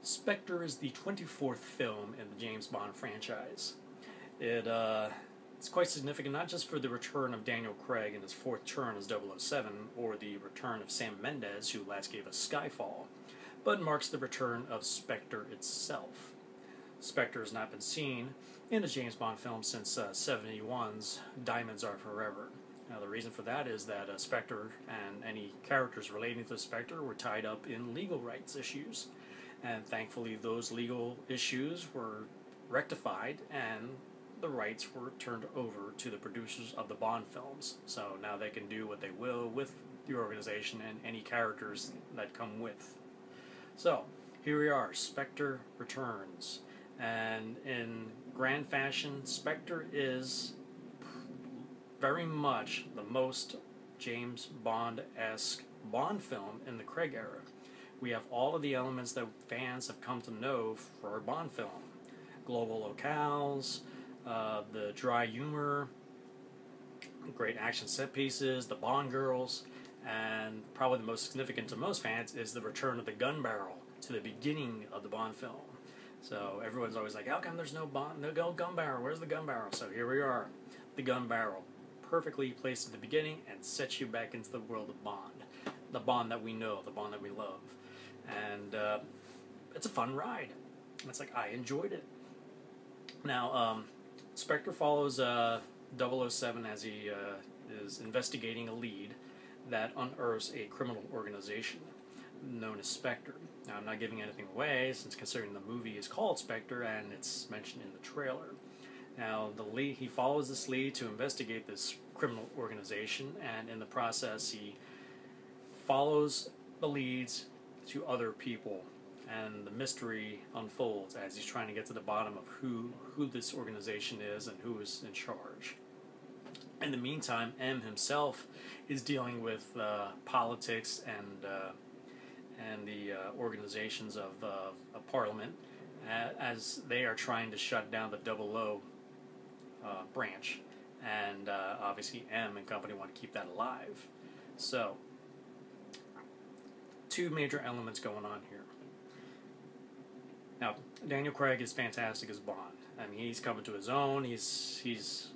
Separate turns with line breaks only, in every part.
Spectre is the 24th film in the James Bond franchise. It's quite significant not just for the return of Daniel Craig in his fourth turn as 007, or the return of Sam Mendes, who last gave us Skyfall, but marks the return of Spectre itself. Spectre has not been seen in a James Bond film since 71's Diamonds Are Forever. Now, the reason for that is that Spectre and any characters relating to Spectre were tied up in legal rights issues. And thankfully, those legal issues were rectified and the rights were turned over to the producers of the Bond films. So now they can do what they will with the organization and any characters that come with. So, here we are, Spectre returns. And in grand fashion, Spectre is very much the most James Bond-esque Bond film in the Craig era. We have all of the elements that fans have come to know for a Bond film. Global locales, the dry humor, great action set pieces, the Bond girls, and probably the most significant to most fans is the return of the gun barrel to the beginning of the Bond film. So everyone's always like, how come there's no gun barrel? Where's the gun barrel? So here we are, the gun barrel, perfectly placed at the beginning and sets you back into the world of Bond. The Bond that we know, the Bond that we love. And it's a fun ride. It's like, I enjoyed it. Now, Spectre follows 007 as he is investigating a lead that unearths a criminal organization known as Spectre. Now, I'm not giving anything away, since considering the movie is called Spectre and it's mentioned in the trailer. Now, he follows this lead to investigate this criminal organization, and in the process, he follows the leads to other people, and the mystery unfolds as he's trying to get to the bottom of who this organization is and who is in charge. In the meantime, M himself is dealing with politics and the organizations of Parliament as they are trying to shut down the 00 branch, and obviously M and company want to keep that alive. So, two major elements going on here. Now, Daniel Craig is fantastic as Bond. I mean, he's coming to his own. He's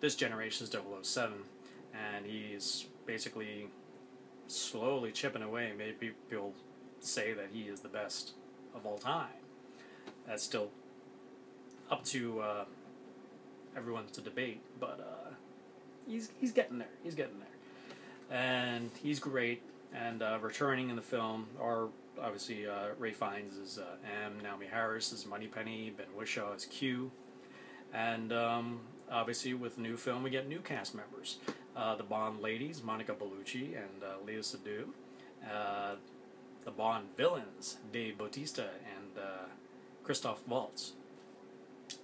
this generation's 007, and he's basically slowly chipping away. Maybe people say that he is the best of all time. That's still up to everyone to debate, but he's getting there. He's getting there, and he's great. And returning in the film are obviously Ray Fiennes as M, Naomi Harris as Moneypenny, Ben Whishaw as Q, and obviously with the new film we get new cast members. The Bond ladies, Monica Bellucci and Lea Seydoux. The Bond villains, Dave Bautista and Christoph Waltz.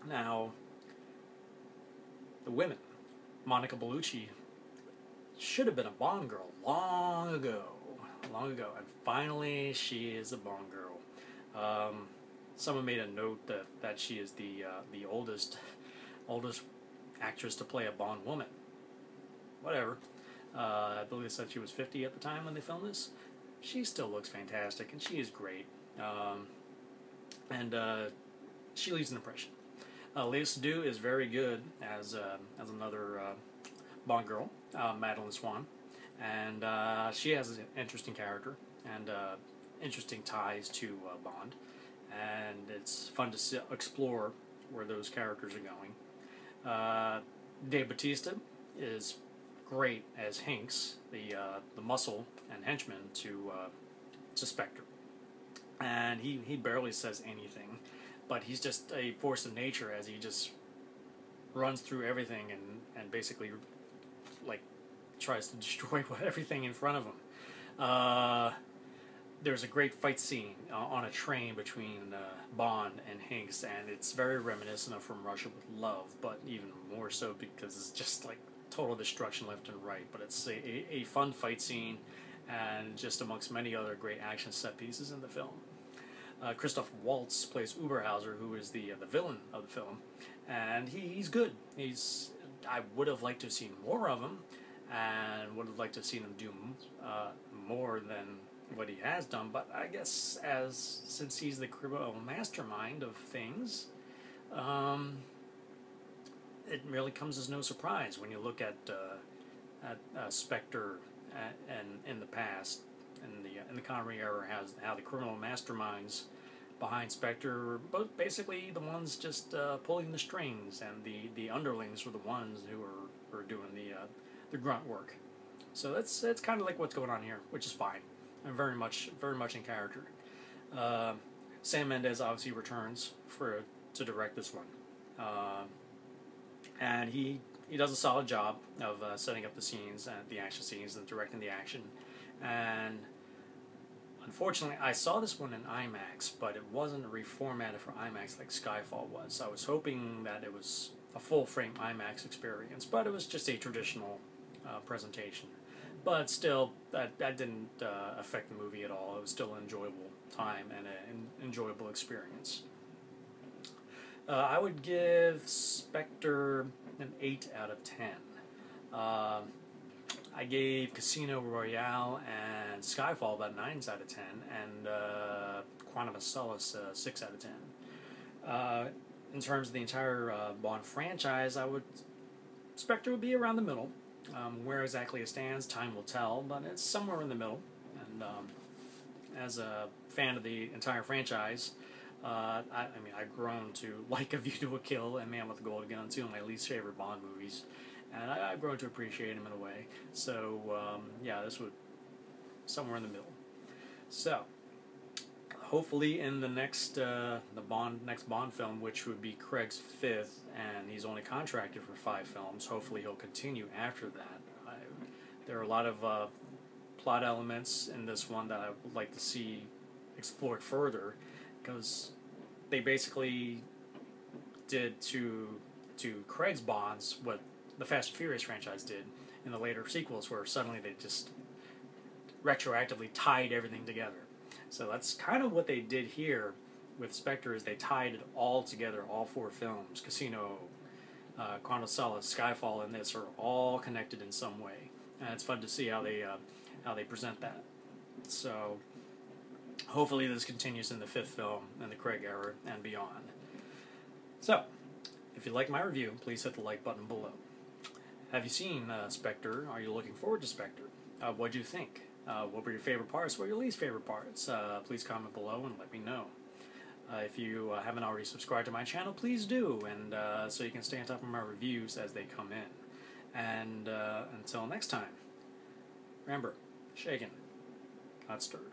Now, the women, Monica Bellucci should have been a Bond girl long ago, and finally she is a Bond girl. Someone made a note that she is the oldest actress to play a Bond woman. Whatever. I believe they said she was 50 at the time when they filmed this. She still looks fantastic, and she is great. And she leaves an impression. Lea Seydoux is very good as another Bond girl, Madeline Swan, and she has an interesting character and interesting ties to Bond, and it's fun to explore where those characters are going. Dave Bautista is great as Hinks, the muscle and henchman to Spectre, and he barely says anything, but he's just a force of nature as he just runs through everything and basically like tries to destroy everything in front of him. There's a great fight scene on a train between Bond and Hinks, and it's very reminiscent of From Russia with Love, but even more so because it's just like total destruction left and right. But it's a fun fight scene, and just amongst many other great action set pieces in the film. Christoph Waltz plays Uberhauser, who is the villain of the film, and he's good. I would have liked to have seen more of him, and would have liked to have seen him do more than what he has done, but I guess since he's the criminal mastermind of things, um, it really comes as no surprise when you look at Spectre and in the past, in the Connery era, how the criminal masterminds behind Spectre were both basically the ones just pulling the strings, and the underlings were the ones who were doing the grunt work. So that's kind of like what's going on here, which is fine. I'm very much in character. Uh, Sam Mendes obviously returns to direct this one, and he does a solid job of setting up the scenes and the action scenes and directing the action. And unfortunately, I saw this one in IMAX, but it wasn't reformatted for IMAX like Skyfall was. I was hoping that it was a full-frame IMAX experience, but it was just a traditional presentation. But still, that didn't affect the movie at all. It was still an enjoyable time and an enjoyable experience. I would give Spectre an 8 out of 10. I gave Casino Royale and Skyfall about 9s out of 10, and Quantum of Solace 6 out of 10. In terms of the entire Bond franchise, Spectre would be around the middle. Where exactly it stands, time will tell, but it's somewhere in the middle. And as a fan of the entire franchise, I mean, I've grown to like A View to a Kill and Man with a Golden Gun, two of my least favorite Bond movies, and I've grown to appreciate them in a way. So yeah, this would somewhere in the middle. So hopefully in the next next Bond film, which would be Craig's 5th, and he's only contracted for 5 films. Hopefully he'll continue after that. There are a lot of plot elements in this one that I would like to see explored further, because they basically did to Craig's Bonds what the Fast and Furious franchise did in the later sequels, where suddenly they just retroactively tied everything together. So that's kind of what they did here with Spectre, is they tied it all together, all 4 films. Casino, Quantum of Solace, Skyfall, and this are all connected in some way. And it's fun to see how they present that. So hopefully this continues in the 5th film in the Craig era and beyond. So, if you like my review, please hit the like button below. Have you seen Spectre? Are you looking forward to Spectre? What do you think? What were your favorite parts? What were your least favorite parts? Please comment below and let me know. If you haven't already subscribed to my channel, please do, and so you can stay on top of my reviews as they come in. And until next time, remember, shaken, not stirred.